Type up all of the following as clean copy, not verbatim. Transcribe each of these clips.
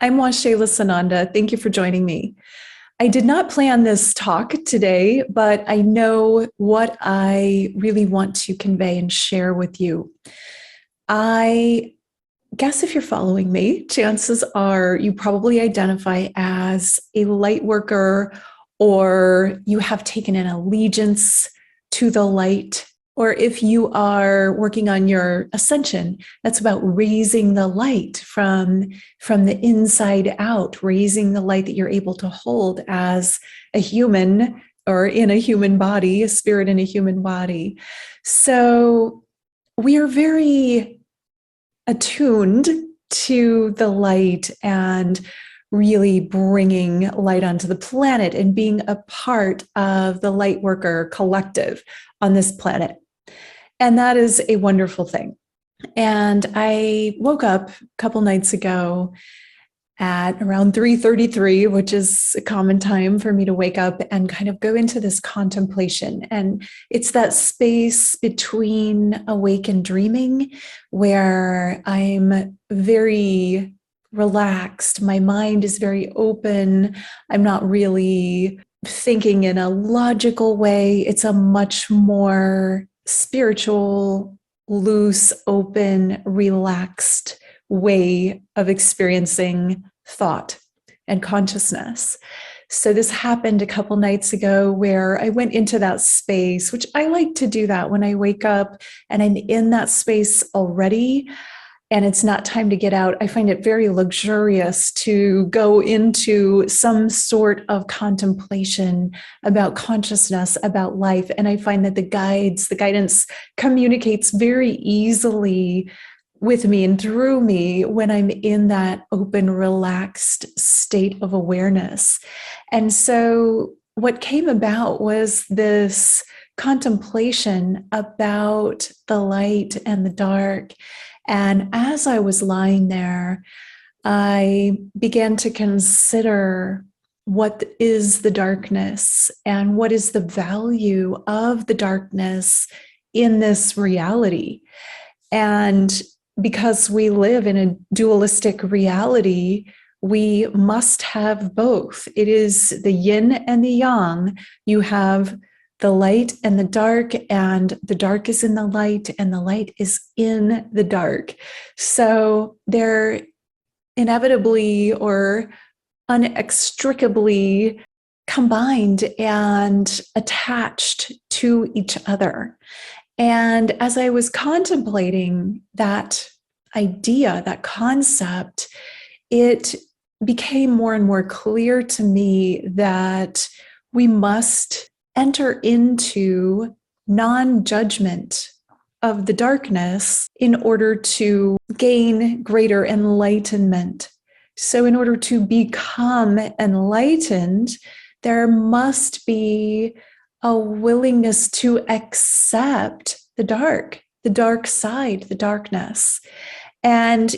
I'm Washayla Sananda. Thank you for joining me. I did not plan this talk today, but I know what I really want to convey and share with you. I guess if you're following me, chances are you probably identify as a light worker, or you have taken an allegiance to the light. Or if you are working on your ascension, that's about raising the light from the inside out, raising the light that you're able to hold as a human or in a human body, a spirit in a human body. So we are very attuned to the light and really bringing light onto the planet and being a part of the light worker collective on this planet. And that is a wonderful thing. And I woke up a couple nights ago at around 3:33, which is a common time for me to wake up and kind of go into this contemplation. And it's that space between awake and dreaming where I'm very relaxed. My mind is very open. I'm not really thinking in a logical way. It's a much more spiritual, loose, open, relaxed way of experiencing thought and consciousness. So this happened a couple nights ago where I went into that space, which I like to do that when I wake up and I'm in that space already and it's not time to get out. I find it very luxurious to go into some sort of contemplation about consciousness, about life. And I find that the guidance communicates very easily with me and through me when I'm in that open, relaxed state of awareness. And so what came about was this contemplation about the light and the dark. And as I was lying there, I began to consider what is the darkness and what is the value of the darkness in this reality. And because we live in a dualistic reality, we must have both. It is the yin and the yang. You have the light and the dark is in the light, and the light is in the dark. So they're inevitably or inextricably combined and attached to each other. And as I was contemplating that idea, that concept, it became more and more clear to me that we must enter into non-judgment of the darkness in order to gain greater enlightenment. So in order to become enlightened, there must be a willingness to accept the dark side, the darkness. And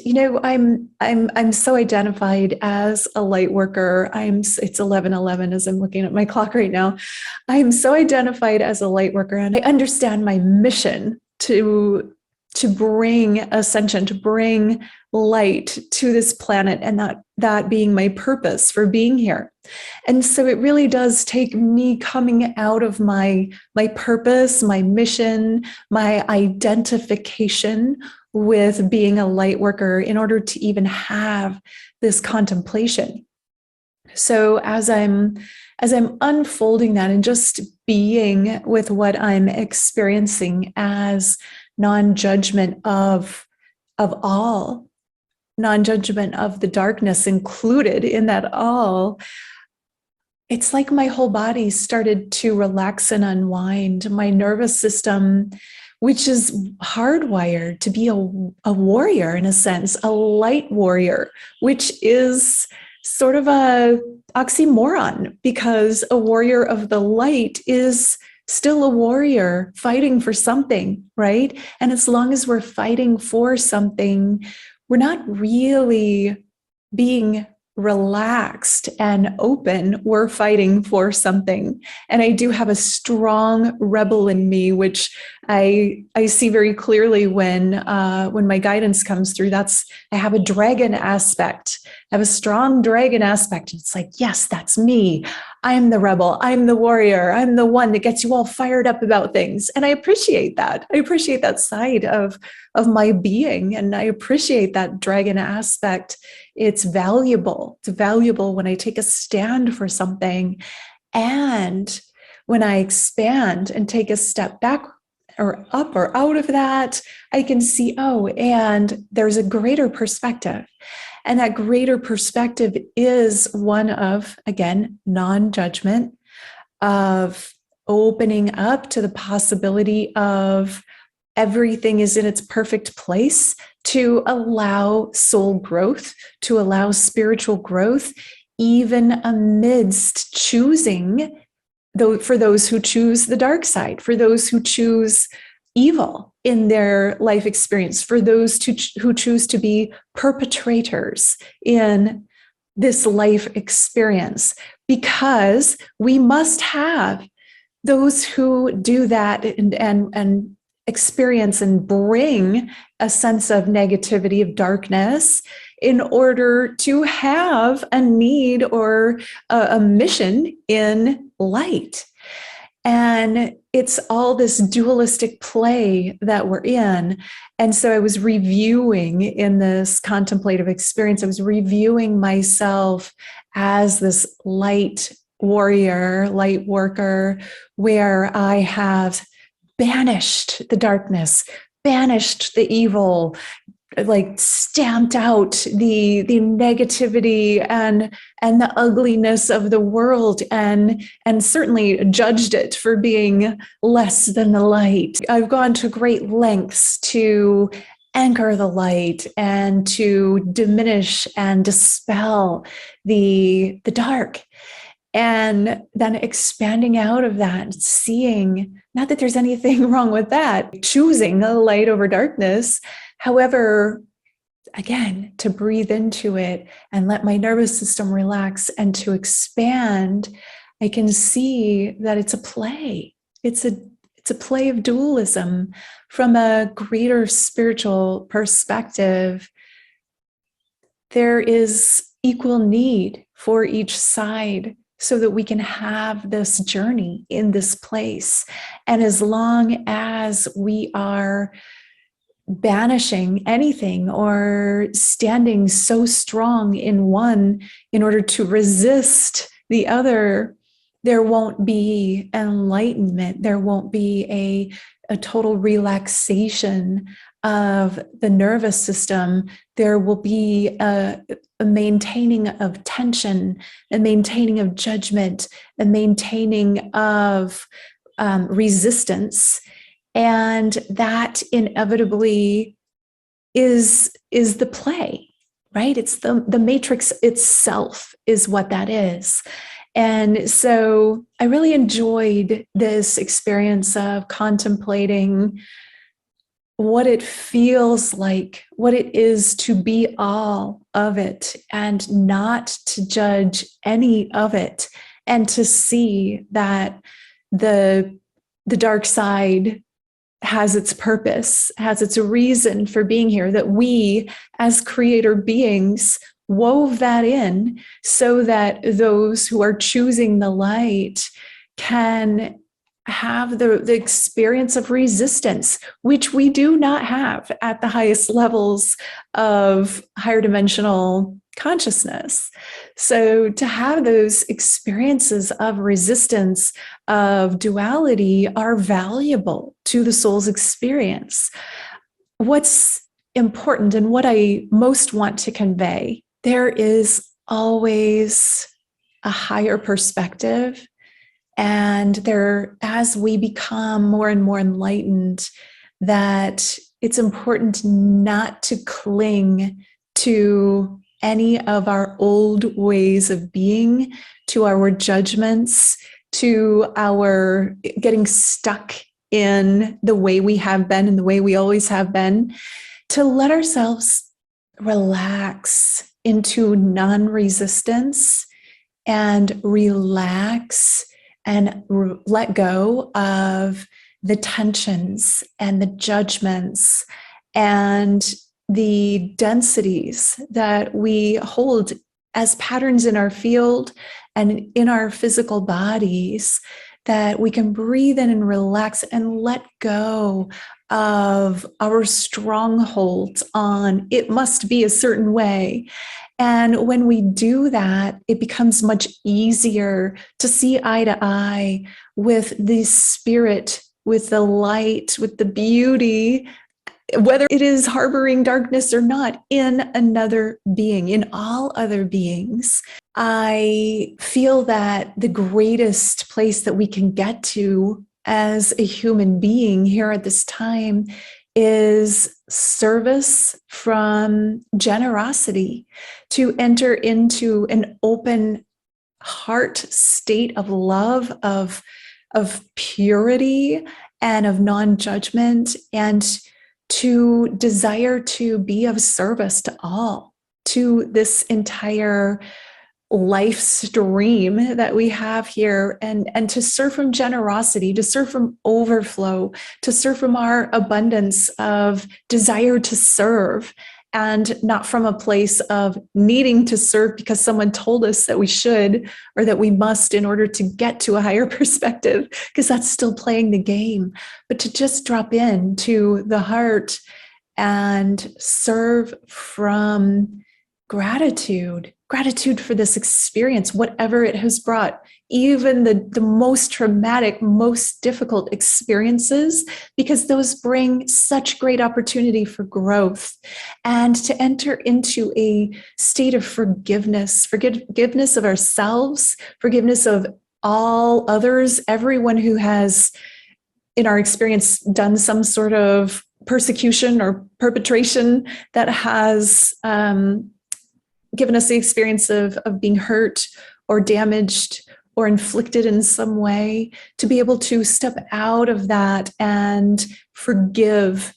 I'm so identified as a light worker. It's 11:11 as I'm looking at my clock right now. I'm so identified as a light worker, and I understand my mission to bring ascension, to bring light to this planet, and that being my purpose for being here. And so it really does take me coming out of my purpose, my mission, my identification with being a light worker in order to even have this contemplation. So as I'm unfolding that and just being with what I'm experiencing as non-judgment of all, non-judgment of the darkness included in that all, it's like my whole body started to relax and unwind. My nervous system, which is hardwired to be a warrior in a sense, a light warrior, which is sort of a oxymoron because a warrior of the light is still a warrior fighting for something, right? And as long as we're fighting for something, we're not really being relaxed and open, we're fighting for something. And I do have a strong rebel in me, which I see very clearly when my guidance comes through. I have a dragon aspect. I have a strong dragon aspect. It's like, yes, that's me. I'm the rebel. I'm the warrior. I'm the one that gets you all fired up about things. And I appreciate that. I appreciate that side of my being. And I appreciate that dragon aspect. It's valuable. It's valuable when I take a stand for something. And when I expand and take a step back or up or out of that, I can see, oh, and there's a greater perspective. And that greater perspective is one of, again, non-judgment, of opening up to the possibility of everything is in its perfect place to allow soul growth, to allow spiritual growth, even amidst choosing, though, for those who choose the dark side, for those who choose evil in their life experience, for those who choose to be perpetrators in this life experience, because we must have those who do that and experience and bring a sense of negativity, of darkness, in order to have a need or a mission in light. And it's all this dualistic play that we're in. And so I was reviewing in this contemplative experience, I was reviewing myself as this light warrior, light worker, where I have banished the darkness, banished the evil, like stamped out the negativity and the ugliness of the world, and certainly judged it for being less than the light. I've gone to great lengths to anchor the light and to diminish and dispel the dark. And then expanding out of that, seeing, not that there's anything wrong with that, choosing the light over darkness. However, again, to breathe into it and let my nervous system relax and to expand, I can see that it's a play. It's a play of dualism from a greater spiritual perspective. There is equal need for each side, so that we can have this journey in this place. And as long as we are banishing anything or standing so strong in one in order to resist the other, there won't be enlightenment. There won't be a total relaxation of the nervous system. There will be a maintaining of tension, a maintaining of judgment, a maintaining of resistance. And that inevitably is the play, right? It's the matrix itself is what that is. And so I really enjoyed this experience of contemplating what it feels like, what it is to be all of it, and not to judge any of it, and to see that the dark side has its purpose, has its reason for being here, that we as creator beings wove that in so that those who are choosing the light can have the experience of resistance, which we do not have at the highest levels of higher dimensional consciousness. So to have those experiences of resistance, of duality, are valuable to the soul's experience. What's important and what I most want to convey, there is always a higher perspective. And there, as we become more and more enlightened, that it's important not to cling to any of our old ways of being, to our judgments, to our getting stuck in the way we have been and the way we always have been, to let ourselves relax into non-resistance and relax and let go of the tensions and the judgments and the densities that we hold as patterns in our field and in our physical bodies, that we can breathe in and relax and let go of our strongholds on it must be a certain way. And when we do that, it becomes much easier to see eye to eye with the spirit, with the light, with the beauty, whether it is harboring darkness or not, in another being, in all other beings. I feel that the greatest place that we can get to as a human being here at this time is service from generosity, to enter into an open heart state of love, of purity and of non-judgment, and to desire to be of service to all, to this entire life stream that we have here, and to serve from generosity, to serve from overflow, to serve from our abundance of desire to serve, and not from a place of needing to serve because someone told us that we should or that we must in order to get to a higher perspective, because that's still playing the game. But to just drop into the heart and serve from gratitude for this experience, whatever it has brought, even the most traumatic, most difficult experiences, because those bring such great opportunity for growth. And to enter into a state of forgiveness of ourselves, forgiveness of all others, everyone who has, in our experience, done some sort of persecution or perpetration that has given us the experience of being hurt or damaged or inflicted in some way, to be able to step out of that and forgive.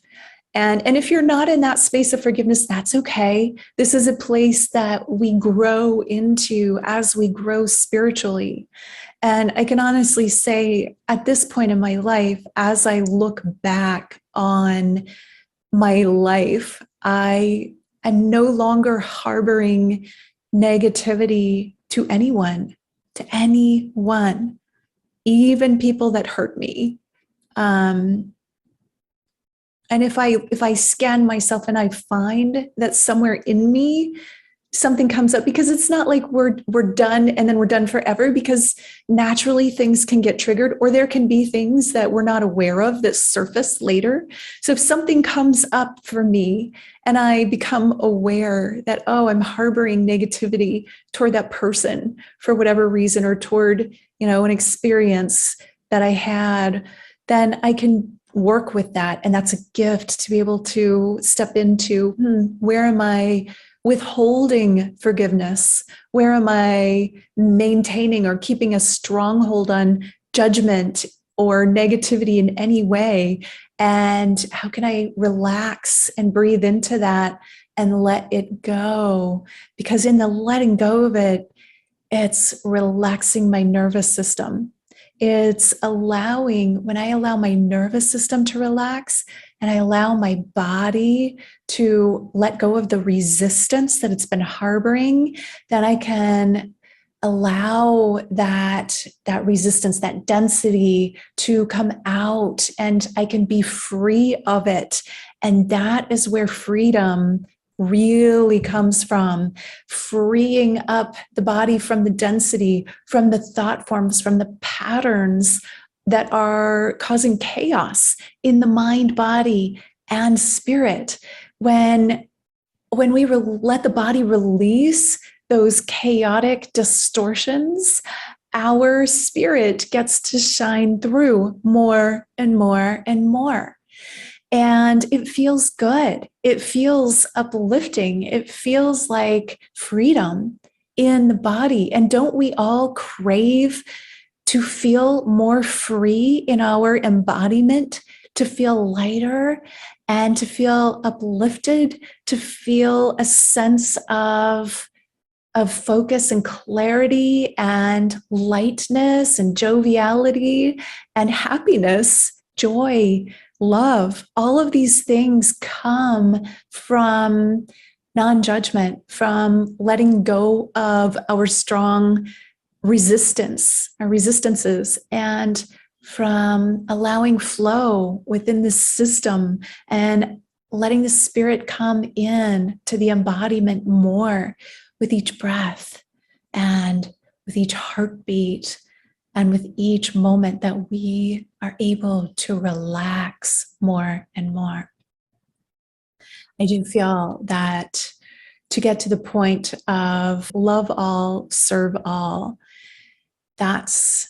And if you're not in that space of forgiveness, that's okay. This is a place that we grow into as we grow spiritually. And I can honestly say, at this point in my life, as I look back on my life, I am no longer harboring negativity to anyone, even people that hurt me. And if I scan myself and I find that somewhere in me something comes up, because it's not like we're done and then we're done forever, because naturally things can get triggered, or there can be things that we're not aware of that surface later. So if something comes up for me and I become aware that, oh, I'm harboring negativity toward that person for whatever reason, or toward, an experience that I had, then I can work with that. And that's a gift to be able to step into, where am I withholding forgiveness? Where am I maintaining or keeping a stronghold on judgment or negativity in any way? And how can I relax and breathe into that and let it go? Because in the letting go of it, it's relaxing my nervous system. It's when I allow my nervous system to relax and I allow my body to let go of the resistance that it's been harboring, then I can allow that resistance, that density to come out, and I can be free of it. And that is where freedom really comes from, freeing up the body from the density, from the thought forms, from the patterns that are causing chaos in the mind, body, and spirit. When we let the body release those chaotic distortions, our spirit gets to shine through more and more and more. And it feels good. It feels uplifting. It feels like freedom in the body. And don't we all crave to feel more free in our embodiment, to feel lighter and to feel uplifted, to feel a sense of focus and clarity and lightness and joviality and happiness, joy, love. All of these things come from non-judgment, from letting go of our strong our resistances, and from allowing flow within the system and letting the spirit come in to the embodiment more with each breath and with each heartbeat and with each moment that we are able to relax more and more. I do feel that to get to the point of love all, serve all, that's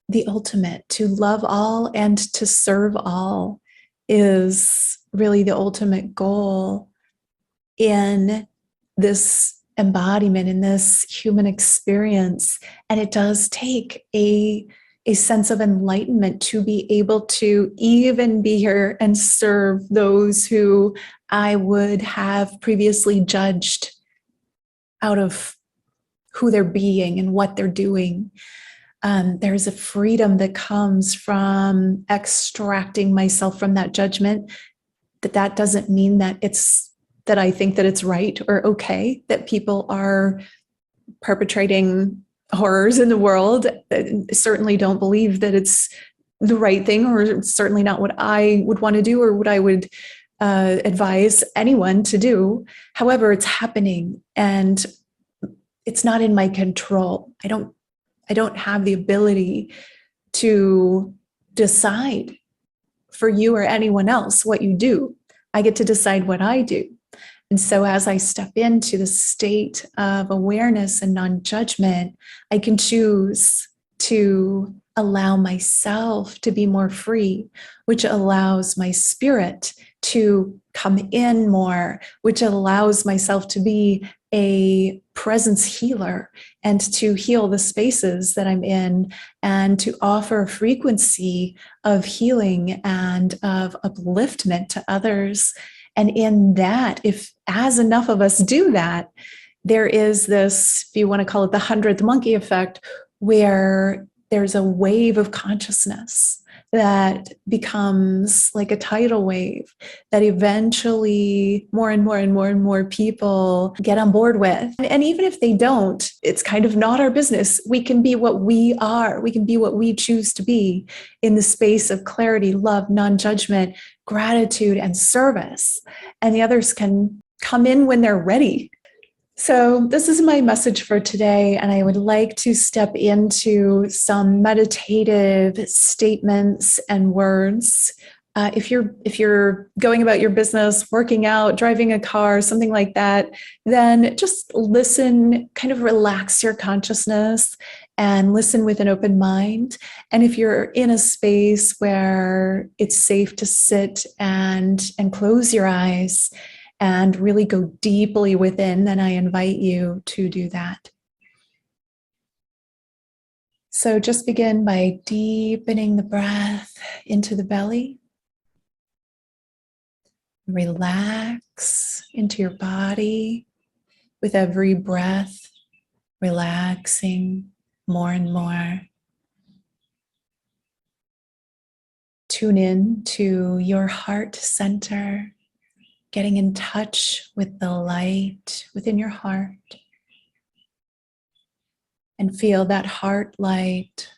the ultimate. To love all and to serve all is really the ultimate goal in this embodiment, in this human experience. And it does take a sense of enlightenment to be able to even be here and serve those who I would have previously judged out of who they're being and what they're doing. There's a freedom that comes from extracting myself from that judgment. That doesn't mean that I think that it's right or okay that people are perpetrating horrors in the world. I certainly don't believe that it's the right thing, or it's certainly not what I would want to do or what I would advise anyone to do. However, it's happening and it's not in my control. I don't have the ability to decide for you or anyone else what you do. I get to decide what I do. And so as I step into the state of awareness and non-judgment, I can choose to allow myself to be more free, which allows my spirit to come in more, which allows myself to be a presence healer and to heal the spaces that I'm in and to offer a frequency of healing and of upliftment to others. And in that, if as enough of us do that, there is this, if you want to call it the 100th monkey effect, where there's a wave of consciousness that becomes like a tidal wave that eventually more and more and more and more people get on board with. And even if they don't, it's kind of not our business. We can be what we are. We can be what we choose to be in the space of clarity, love, non-judgment, gratitude, and service. And the others can come in when they're ready. So this is my message for today, and I would like to step into some meditative statements and words. If you're going about your business, working out, driving a car, something like that, then just listen, kind of relax your consciousness and listen with an open mind. And if you're in a space where it's safe to sit and close your eyes and really go deeply within, then I invite you to do that. So just begin by deepening the breath into the belly. Relax into your body with every breath, relaxing more and more. Tune in to your heart center, getting in touch with the light within your heart. And feel that heart light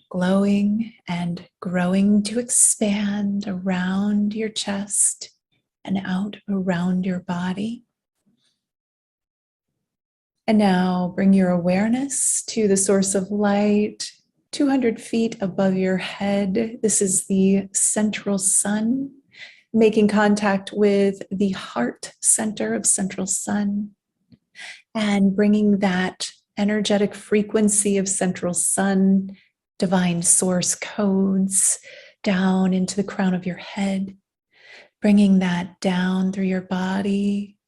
glowing and growing to expand around your chest and out around your body. And now bring your awareness to the source of light 200 feet above your head. This is the central sun, making contact with the heart center of central sun and bringing that energetic frequency of central sun, divine source codes down into the crown of your head, bringing that down through your body,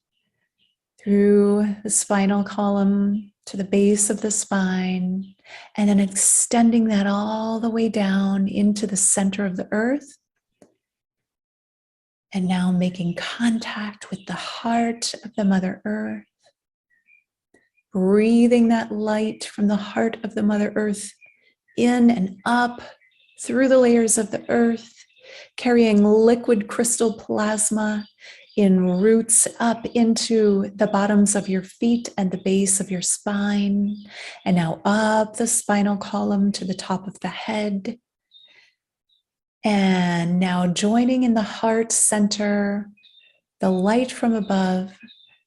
through the spinal column to the base of the spine, and then extending that all the way down into the center of the earth, And now making contact with the heart of the Mother Earth. Breathing that light from the heart of the Mother Earth in and up through the layers of the earth, carrying liquid crystal plasma in roots up into the bottoms of your feet and the base of your spine, and now up the spinal column to the top of the head. And now joining in the heart center, the light from above,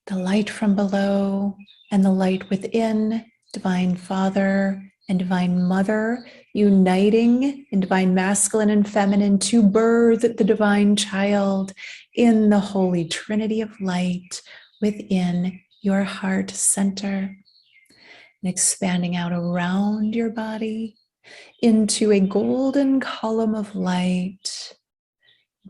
the light from below, and the light within, Divine Father and Divine Mother, uniting in Divine Masculine and Feminine to birth the Divine Child in the Holy Trinity of Light within your heart center. And expanding out around your body into a golden column of light.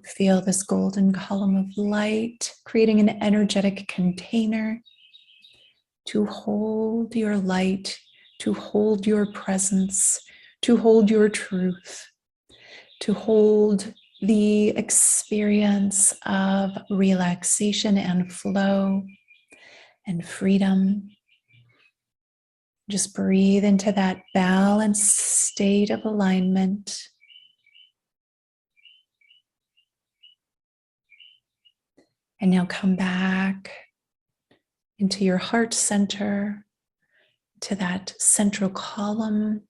Feel this golden column of light, creating an energetic container to hold your light, to hold your presence, to hold your truth, to hold the experience of relaxation and flow and freedom. Just breathe into that balanced state of alignment. And now come back into your heart center, to that central column.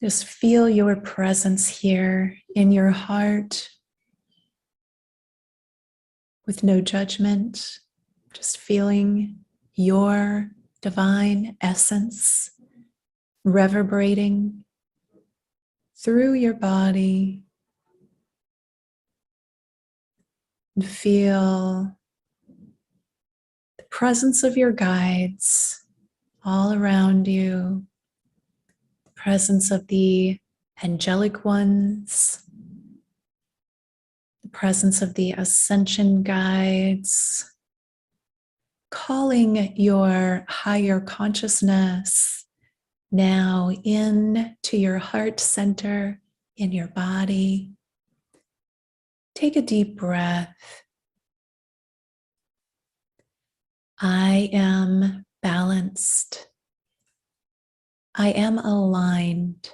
Just feel your presence here in your heart with no judgment, just feeling your divine essence reverberating through your body. And feel the presence of your guides all around you, the presence of the angelic ones, the presence of the ascension guides, calling your higher consciousness now into your heart center in your body. Take a deep breath. I am balanced. I am aligned.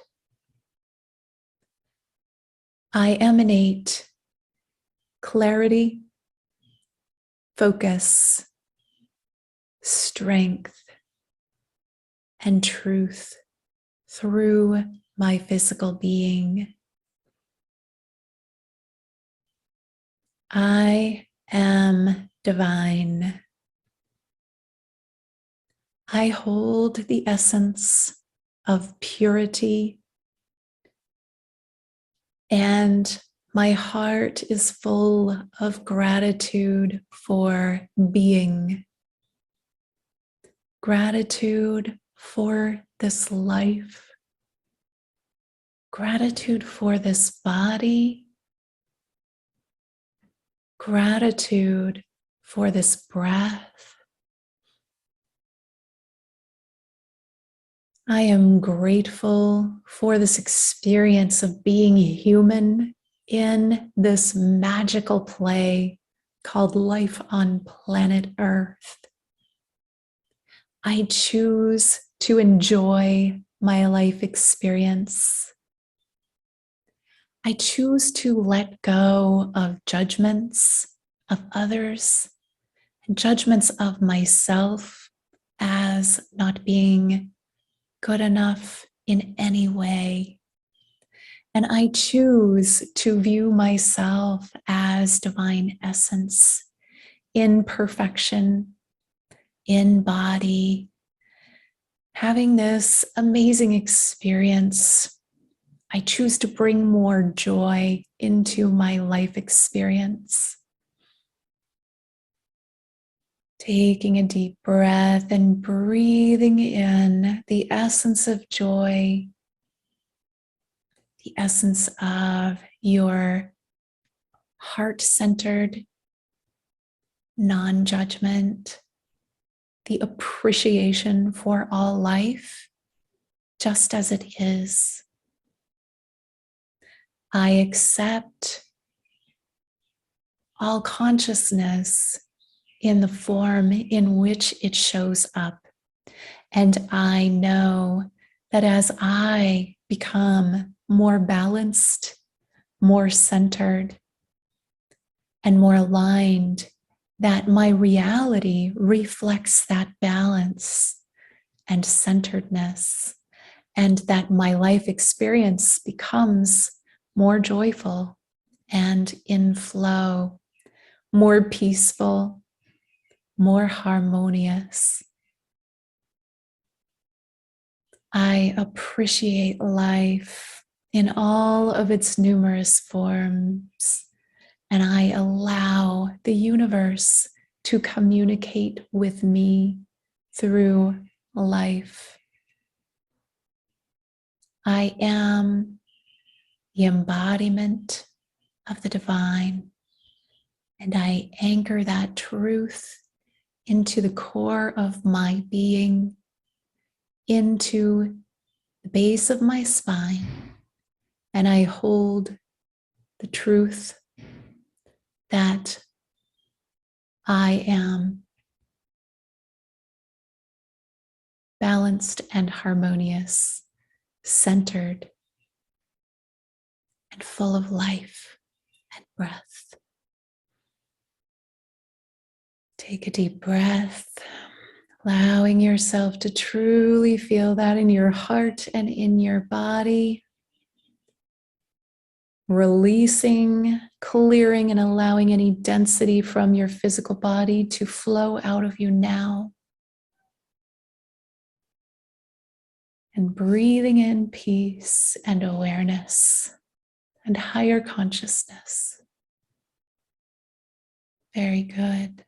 I emanate clarity, focus, strength, and truth through my physical being. I am divine. I hold the essence of purity, and my heart is full of gratitude for being. Gratitude for this life. Gratitude for this body. Gratitude for this breath. I am grateful for this experience of being human in this magical play called life on planet Earth. I choose to enjoy my life experience. I choose to let go of judgments of others and judgments of myself as not being good enough in any way. And I choose to view myself as divine essence, in perfection, in body, having this amazing experience. I choose to bring more joy into my life experience. Taking a deep breath and breathing in the essence of joy, the essence of your heart-centered non-judgment, the appreciation for all life just as it is. I accept all consciousness in the form in which it shows up. And I know that as I become more balanced, more centered, and more aligned, that my reality reflects that balance and centeredness, and that my life experience becomes more joyful and in flow, more peaceful, more harmonious. I appreciate life in all of its numerous forms, and I allow the universe to communicate with me through life. I am the embodiment of the divine, and I anchor that truth into the core of my being, into the base of my spine, and I hold the truth that I am balanced and harmonious, centered, and full of life and breath. Take a deep breath, allowing yourself to truly feel that in your heart and in your body. Releasing, clearing, and allowing any density from your physical body to flow out of you now. And breathing in peace and awareness and higher consciousness. Very good.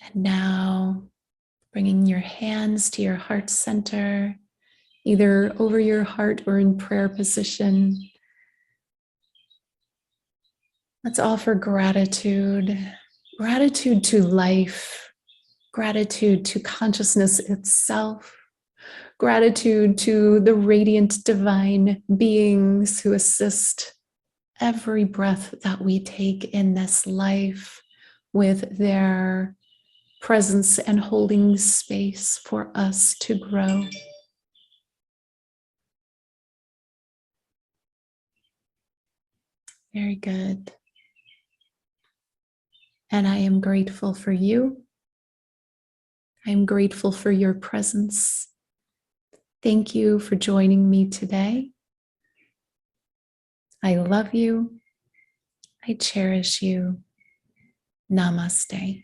And now bringing your hands to your heart center, either over your heart or in prayer position. Let's offer gratitude. Gratitude to life. Gratitude to consciousness itself. Gratitude to the radiant divine beings who assist every breath that we take in this life with their presence and holding space for us to grow. Very good. And I am grateful for you. I am grateful for your presence. Thank you for joining me today. I love you. I cherish you. Namaste.